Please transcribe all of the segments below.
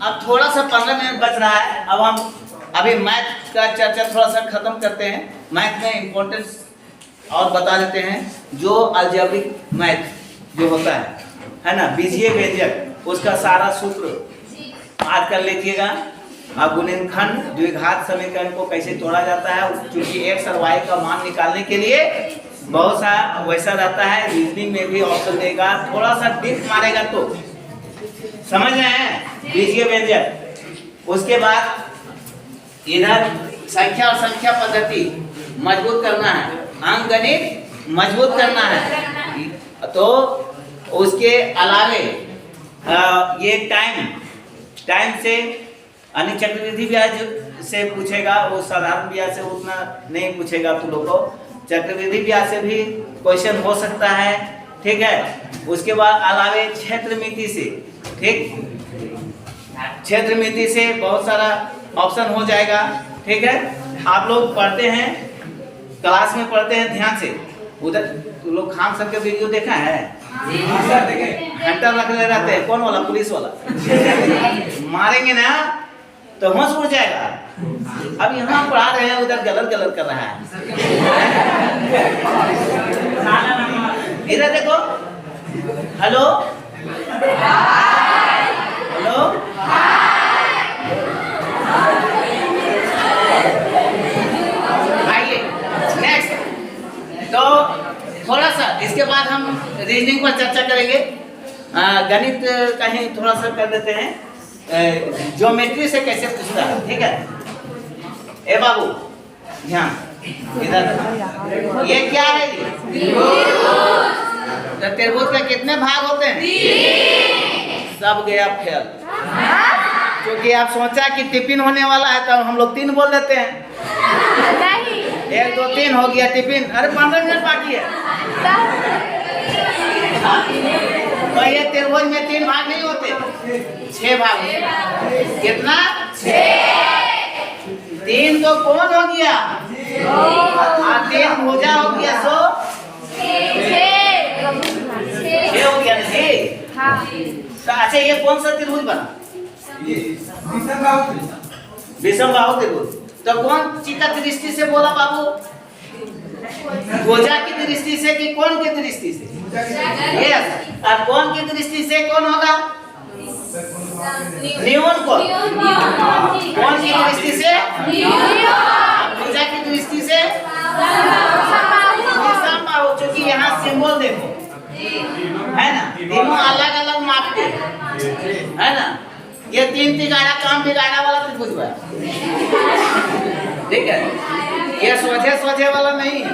अब थोड़ा सा 15 मिनट बच रहा है। अब हम अभी मैथ का चर्चा थोड़ा सा खत्म करते हैं। मैथ में इम्पोर्टेंस और बता देते हैं। जो अलजेब्रिक मैथ जो होता है ना, बीजीय व्यंजक, उसका सारा सूत्र याद कर लीजिएगा। अब गुणनखंड द्विघात समीकरण को कैसे तोड़ा जाता है, क्योंकि एक्स और वाई का मान निकालने के लिए बहुत सा वैसा रहता है। रीजनिंग में भी ऑप्शन देगा, थोड़ा सा डिप मारेगा तो समझ रहे हैं, बीजीय व्यंजक। उसके बाद इधर संख्या और संख्या पद्धति मजबूत करना है, अंकगणित मजबूत करना है। तो उसके अलावे ये टाइम से अन्य चक्रवृद्धि ब्याज से पूछेगा, वो साधारण ब्याज से उतना नहीं पूछेगा तुम लोग को। चक्रवृद्धि ब्याज से भी क्वेश्चन हो सकता है, ठीक है। उसके बाद अलावे क्षेत्र मिति से, ठीक, क्षेत्र मिति से बहुत सारा ऑप्शन हो जाएगा, ठीक है। आप लोग पढ़ते हैं, क्लास में पढ़ते हैं ध्यान से। उधर तुम लोग खान सर के वीडियो देखा है? हंटर रख ले रहते हैं, कौन वाला? पुलिस वाला। मारेंगे ना तो होश उड़ जाएगा। अब यहाँ पढ़ा रहे हैं, उधर गलत कर रहा है। इधर देखो, हेलो हेलो, आइए नेक्स्ट। तो थोड़ा सा इसके बाद हम रीजनिंग पर चर्चा करेंगे। गणित कहीं थोड़ा सा कर देते हैं, ज्योमेट्री से कैसे पूछता है, ठीक है। ए बाबू ध्यान, इधर ये क्या है? तो त्रिभुज के कितने भाग होते हैं? सब गया फेल, क्योंकि आप सोचा कि टिफिन होने वाला है तो हम लोग 3 बोल देते हैं। 1 2 3 हो गया टिफिन। अरे 15 मिनट बाकी है। तो ये त्रिभुज में 3 भाग नहीं होते, 6 भाग होते। कितना? 6। 3 तो कौन हो गया? 3 भुजा हो गया, सो 6 हो गया ना। तो अच्छा, ये कौन सा त्रिभुज बना? विषम बाहु त्रिभुज। तो कौन सी का दृष्टि से बोला बाबू? भुजा की दृष्टि से कि कौन की दृष्टि से? यस। और कौन की दृष्टि से कौन होगा? न्यून को। कौन की दृष्टि से? भुजा की दृष्टि से विषम बाहु। क्योंकि यहाँ सिंबल देखो, है ना, तीनों अलग अलग माप के, है ना। ये 3 तिगाड़ा काम बिगाड़ा वाला त्रिभुज है, ठीक है। ये सोझे वाला नहीं है।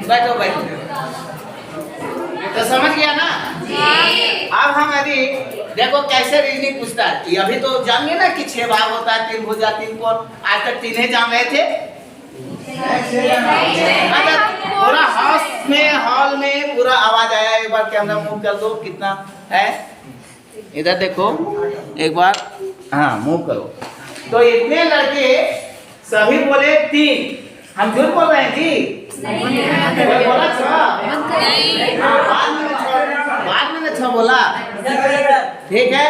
बैठो बैठो, तो समझ गया ना। अब हम अभी देखो कैसे रीजनिंग पूछता है। अभी तो जानिए ना कि 6 भाग होता है, 3 भुजा 3 कोण। आज तक 3 ही जान रहे थे। पूरा हॉल में पूरा आवाज आया। एक बार कैमरा मूव कर दो, कितना है इधर देखो एक बार, हाँ मूव करो। तो इतने लड़के सभी बोले 3। हम झूठ बोल रहे हैं जी? बोला 6, बाद में 6 बोला, ठीक है।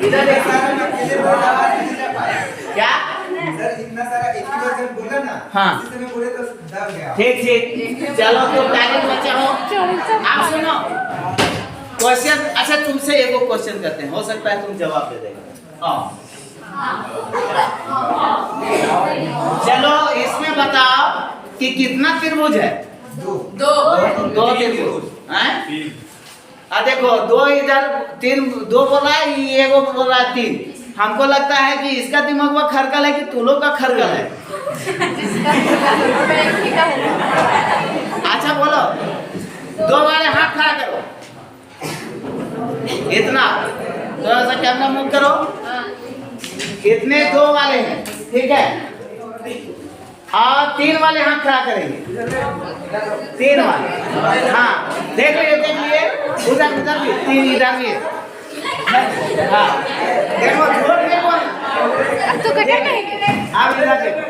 इधर क्या इतना सारा एक ही वर्जन बोला ना, हाँ इसमें बोले तो दब गया। ठीक। चलो तो टैलेंट बच्चा हो, आप सुनो क्वेश्चन। अच्छा तुमसे एगो क्वेश्चन करते हैं, हो सकता है तुम जवाब दे देगा। चलो इसमें बताओ कि कितना त्रिभुज है? 2 त्रिभुज हैं। देखो 2 इधर 3, 2 बोला है, ये एगो बोला 3। हमको लगता है कि इसका दिमाग में खरगल है कि तुम लोग का खरगल है। अच्छा बोलो, 2 वाले हाथ खड़ा करो, इतना थोड़ा सा कैमरा मूव करो। कितने? 2 वाले हैं, ठीक है। और 3 वाले हाथ खड़ा करेंगे, 3 वाले, हाँ देख लिए उधर भी 3 इधर भी, हाँ देखो तो आप इधर देखो।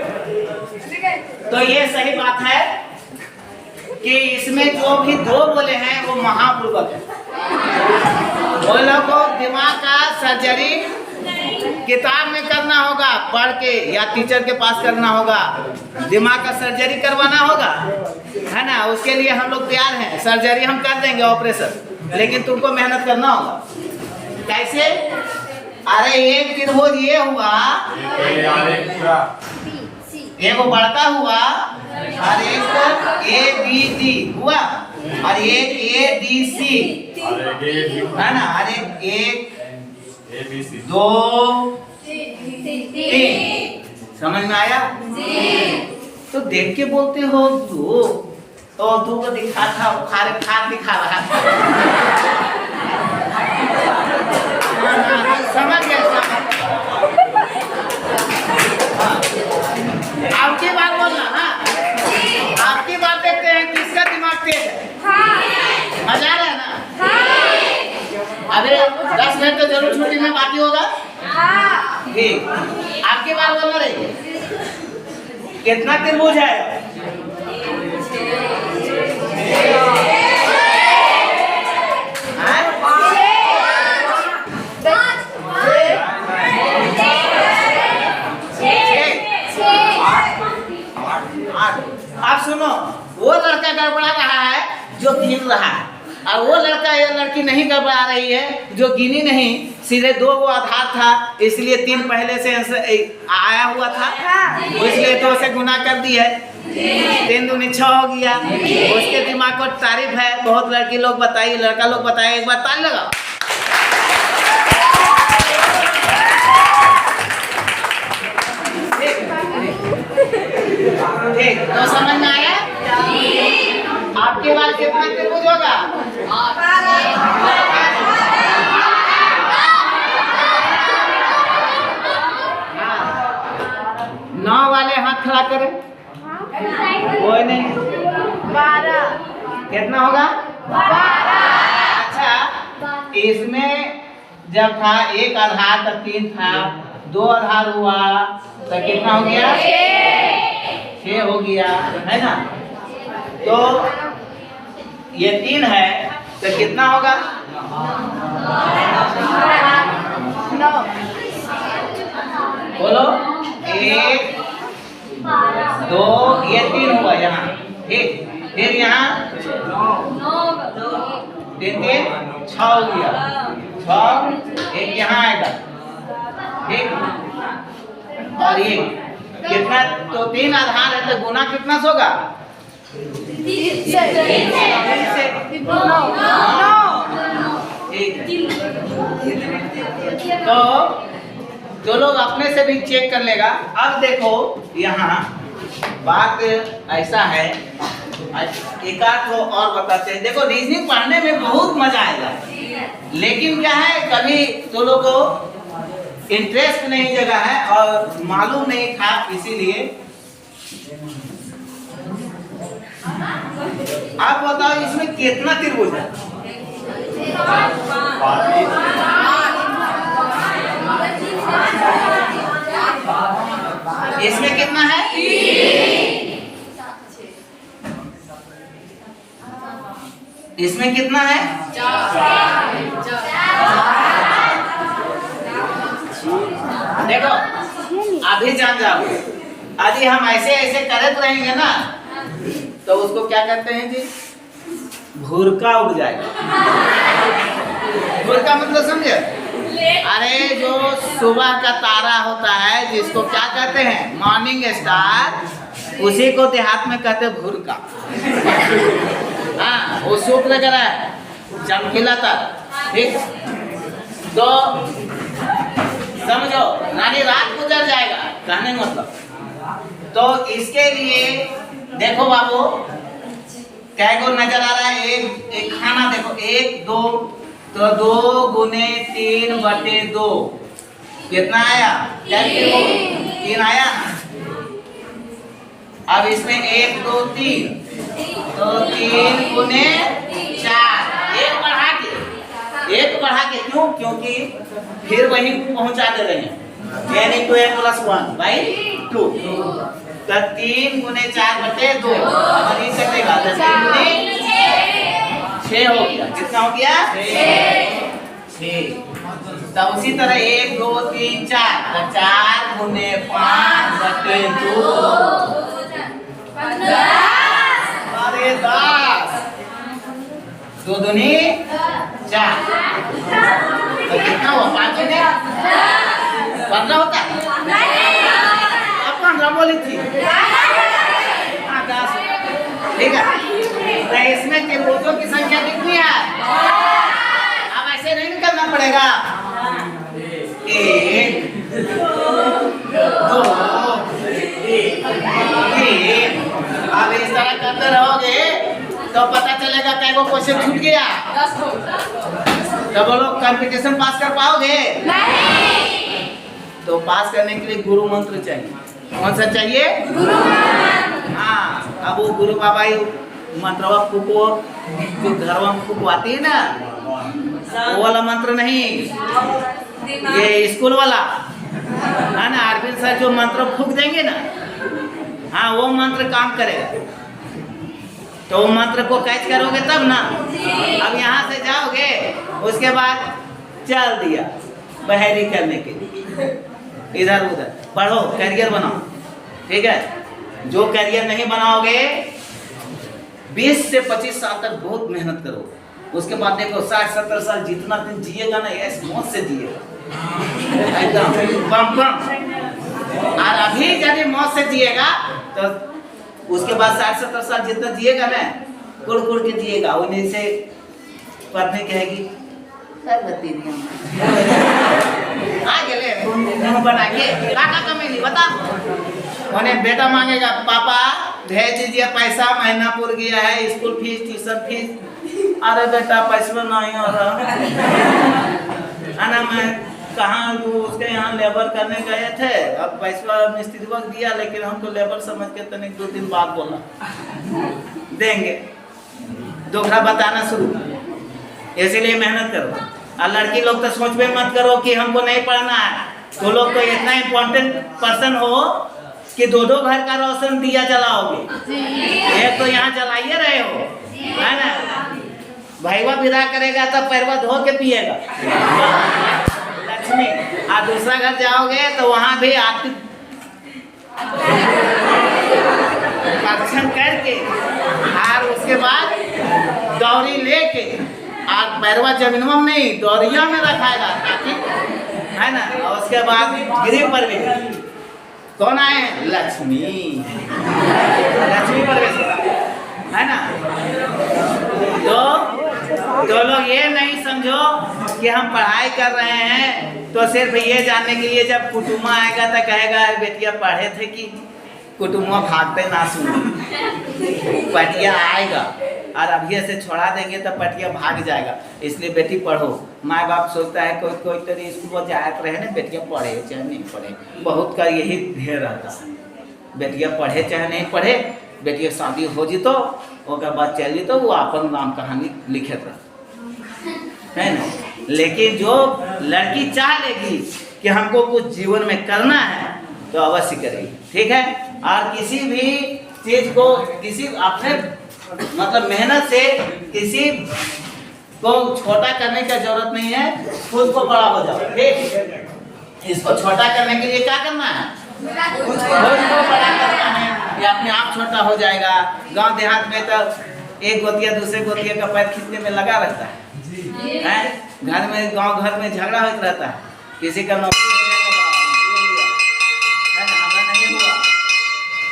तो ये सही बात है कि इसमें जो भी 2 बोले हैं वो महापूर्वक है। वो लोग को दिमाग का सर्जरी किताब में करना होगा, पढ़ के या टीचर के पास करना होगा, दिमाग का सर्जरी करवाना होगा, है ना। उसके लिए हम लोग तैयार हैं, सर्जरी हम कर देंगे ऑपरेशन, लेकिन तुमको मेहनत करना होगा। कैसे? अरे एक त्रिभुज ये हुआ, एक बड़का हुआ और एक ABD हुआ और एक ADC है ना, अरे एक दो तीन, समझ में आया? तो देख के बोलते हो दो, तो दो को दिखा था, खार दिखा रहा था। समझ गए? आपकी बात बोलना, हाँ आपकी बात देखते हैं किसका दिमाग तेज है। मजा आ रहा है ना? अभी 10 मिनट तो जरूर छुट्टी में बाकी होगा। ठीक, आपकी बात बोलना रही। कितना त्रिभुज है? आप सुनो, वो लड़का गड़बड़ा रहा है जो गिन रहा है, और वो लड़का या लड़की नहीं गड़बड़ा रही है जो गिनी नहीं, सीधे 2 को आधार था इसलिए 3 पहले से आया हुआ था, इसलिए 2 से गुना कर दी है, 3 दूनी 6 हो गया। उसके दिमाग को तारीफ है। बहुत लड़की लोग बताइए, लड़का लोग बताइए, एक बार ताली लगाओ। ठीक, तो समझ में आया? आपके पास कितना त्रिभुज होगा? 9 वाले हाथ खड़ा करें। कोई नहीं। 12। कितना होगा? 12। अच्छा, इसमें जब था एक आधार तो 3 था, 2 आधार हुआ तो कितना हो गया? 6 हो गया, है ना। तो ये 3 है तो कितना होगा? 9। बोलो। 1 2, ये 3 हुआ यहाँ, ठीक। फिर यहाँ 3 3 6 हो गया, 6 एक यहाँ आएगा, ठीक। और ये कितना? तो 3 आधार है तो गुना कितना होगा? 3 से 9। तो जो लोग अपने से भी चेक कर लेगा। अब देखो यहाँ बात ऐसा है, एक आध को और बताते हैं। देखो रीजनिंग पढ़ने में बहुत मजा आएगा, लेकिन क्या है कभी तो लोगों को इंटरेस्ट नहीं जगह है और मालूम नहीं था, इसीलिए आप बताओ इसमें कितना त्रिभुज है? इसमें कितना है? इसमें कितना है? देखो अभी जान जाओ, यदि हम ऐसे ऐसे करते रहेंगे ना तो उसको क्या कहते हैं जी? भूरका उग जाएगा। भूरका मतलब समझे? अरे जो सुबह का तारा होता है जिसको क्या कहते हैं? मॉर्निंग स्टार, उसी को देहात में कहते हैं भूरका। हाँ, वो सूप लग रहा है, चमकीला तारा, ठीक। तो समझो नानी रात गुजर जाएगा, कहने मतलब। तो इसके लिए देखो बाबू क्या को नजर आ रहा है? एक खाना देखो, 1 2, तो 2 गुने 3 बटे 2 कितना आया? 3 आया। अब इसमें 1 2 3, तो 3 गुने 4, 1 बढ़ा के क्यों? क्योंकि फिर वही पहुंचा दे रहे हैं, यानी 2n + 1 / 2। तो 3 गुने 4 बटे 2 और ये कटेगा तो 3 गुने 6 हो गया। कितना हो गया? 6। तो उसी तरह 1 2 3 4, तो 4 गुने 5 बटे 2, अरे 10, 2 दूनी 4, तो कितना हुआ? 5 गुने 15 होता है? अब 15 बोली थी। हाँ 10, ठीक है। तो इसमें त्रिभुजों की संख्या कितनी है? अब ऐसे नहीं निकलना पड़ेगा। 1 2 3। अब इस तरह करते रहोगे तो पता चलेगा कई को क्वेश्चन छूट गया। तो बोलो कंपटीशन पास कर पाओगे? नहीं। तो पास करने के लिए गुरु मंत्र चाहिए। कौन सा चाहिए? गुरु मंत्र। हाँ, अब वो गुरु बाबा मंत्रवा फूको जो घरवा में फूकवाती है ना, वो वाला मंत्र नहीं, ये स्कूल वाला है ना। अरविंद सर जो मंत्र फूक देंगे ना, हाँ वो मंत्र काम करेगा। तो वो मंत्र को कैच करोगे तब ना। अब यहाँ से जाओगे, उसके बाद चल दिया बहरी करने के लिए, इधर उधर पढ़ो, करियर बनाओ, ठीक है। जो करियर नहीं बनाओगे 20 से 25 साल तक बहुत मेहनत करो, उसके बाद देखो 60-70 साल जितना दिन जिएगा ना, ऐस मौत से जिएगा एकदम बम बम। और अभी यदि मौत से जिएगा तो उसके बाद 60-70 साल जितना जिएगा ना, कुड़ कुड़ के जिएगा। उन्हीं से पत्नी कहेगी बना के काका कमेली बता, उन्हें बेटा मांगेगा, पापा भेज दीजिए पैसा, महीना पूर गया है, स्कूल फीस, ट्यूशन फीस। अरे बेटा पैसा नहीं हो रहा है ना, मैं कहाँ उसके यहाँ लेबर करने गए थे, अब पैसा मिस्त्री वक्त दिया, लेकिन हमको लेबर समझ के तनिक 2 दिन बाद बोला देंगे। दोहरा बताना शुरू, इसीलिए मेहनत करो। और लड़की लोग तो सोच में मत करो कि हमको नहीं पढ़ना है। तो लोग तो इतना इम्पोर्टेंट पर्सन हो कि 2-2 घर का रोशन दिया जलाओगे। एक तो यहाँ जलाइए रहे हो, है ना। भाईवा विदा करेगा तब पैरवा धो के पिएगा लक्ष्मी। और दूसरा घर जाओगे तो वहाँ भी आरती करके और उसके बाद दौरी लेके और पैरवा जमीनों में नहीं दौरिया में रखाएगा, है ना। और उसके बाद गिरी पर भी कौन आए? लक्ष्मी, लक्ष्मी प्रवेश है ना। तो लोग ये नहीं समझो कि हम पढ़ाई कर रहे हैं तो सिर्फ ये जानने के लिए, जब कुटुम्बा आएगा तो कहेगा बेटिया पढ़े थे कि कुटुम्बा भागते ना सुने। पटिया आएगा और अभी से छोड़ा देंगे तो पटिया भाग जाएगा। इसलिए बेटी पढ़ो। माँ बाप सोचता है कोई कोई तेरी स्कूल जायत रहे ना, बेटिया पढ़े चाहे नहीं पढ़े, बहुत का यही ढेर रहता है। बेटिया पढ़े चाहे नहीं पढ़े, बेटिया शादी हो जी तो ओकर बाद चल जी तो वो अपन नाम कहानी लिखत रह, है ना। लेकिन जो लड़की चाह लेगी कि हमको कुछ जीवन में करना है तो अवश्य करेगी, ठीक है। और किसी भी चीज को किसी अपने मतलब मेहनत से किसी को छोटा करने का जरूरत नहीं है, खुद को बड़ा हो जाओ, ठीक। इसको छोटा करने के लिए क्या करना है? खुद को बड़ा करना है, ये अपने आप छोटा हो जाएगा। गांव देहात में तो एक गोतिया दूसरे गोतिया का पैर खींचने में लगा रहता है। घर में गांव घर में झगड़ा होता रहता है, किसी का नौकरी है ना, हमारा नहीं हुआ,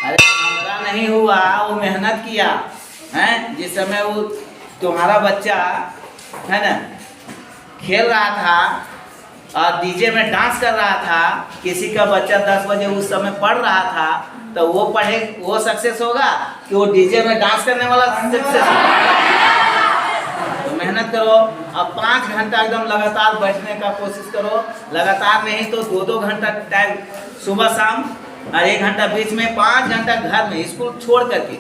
अरे हमारा नहीं हुआ, वो मेहनत किया है। जिस समय वो तुम्हारा बच्चा है ना खेल रहा था और डीजे में डांस कर रहा था, किसी का बच्चा 10 बजे उस समय पढ़ रहा था, तो वो पढ़े वो सक्सेस होगा कि वो डीजे में डांस करने वाला सक्सेस होगा? तो मेहनत करो। अब 5 घंटा एकदम लगातार बैठने का कोशिश करो, लगातार नहीं तो 2-2 घंटा टाइम सुबह शाम और 1 घंटा बीच में, 5 घंटा घर में स्कूल छोड़ करके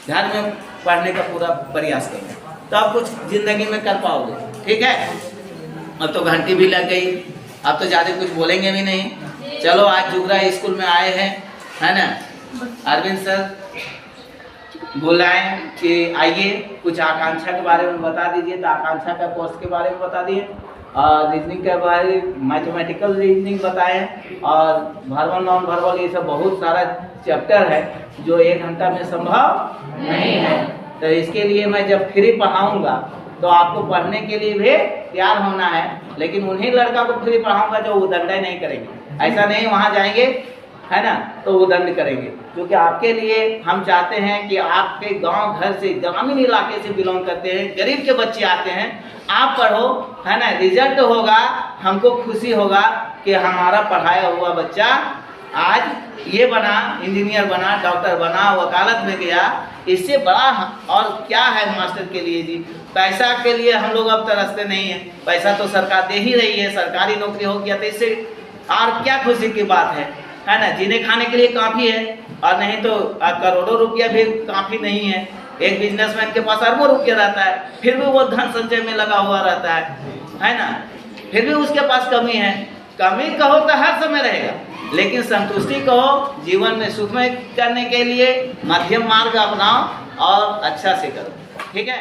घर में पढ़ने का पूरा प्रयास करो, तो आप कुछ जिंदगी में कर पाओगे, ठीक है। अब तो घंटी भी लग गई, अब तो ज़्यादा कुछ बोलेंगे भी नहीं। चलो आज जुगरा स्कूल में आए हैं, है ना। अरविंद सर बुलाएं कि आइए कुछ आकांक्षा के बारे में बता दीजिए, तो आकांक्षा का कोर्स के बारे में बता दिए और रीजनिंग के बारे मैथमेटिकल रीजनिंग बताए, और वर्बल नॉन वर्बल ये सब बहुत सारा चैप्टर है जो 1 घंटा में संभव नहीं है। तो इसके लिए मैं जब फ्री पढ़ाऊँगा तो आपको पढ़ने के लिए भी तैयार होना है, लेकिन उन्हीं लड़का को फ्री पढ़ाऊँगा जो उदंड नहीं करेंगे। ऐसा नहीं वहाँ जाएंगे है ना तो उदंड करेंगे, क्योंकि आपके लिए हम चाहते हैं कि आपके गांव घर से, ग्रामीण इलाके से बिलोंग करते हैं, गरीब के बच्चे आते हैं, आप पढ़ो है ना, रिजल्ट होगा, हमको खुशी होगा कि हमारा पढ़ाया हुआ बच्चा आज ये बना, इंजीनियर बना, डॉक्टर बना, वकालत में गया। इससे बड़ा और क्या है मास्टर के लिए जी। पैसा के लिए हम लोग अब तरसते नहीं हैं, पैसा तो सरकार दे ही रही है, सरकारी नौकरी हो गया तो इससे और क्या खुशी की बात है ना। जीने खाने के लिए काफ़ी है, और नहीं तो करोड़ों रुपया भी काफ़ी नहीं है। एक बिजनेसमैन के पास अरबों रुपया रहता है, फिर भी वो धन संचय में लगा हुआ रहता है ना, फिर भी उसके पास कमी है। कमी कहो तो हर समय रहेगा, लेकिन संतुष्टि कहो, जीवन में सुखमय करने के लिए मध्यम मार्ग अपनाओ और अच्छा से करो। ठीक है।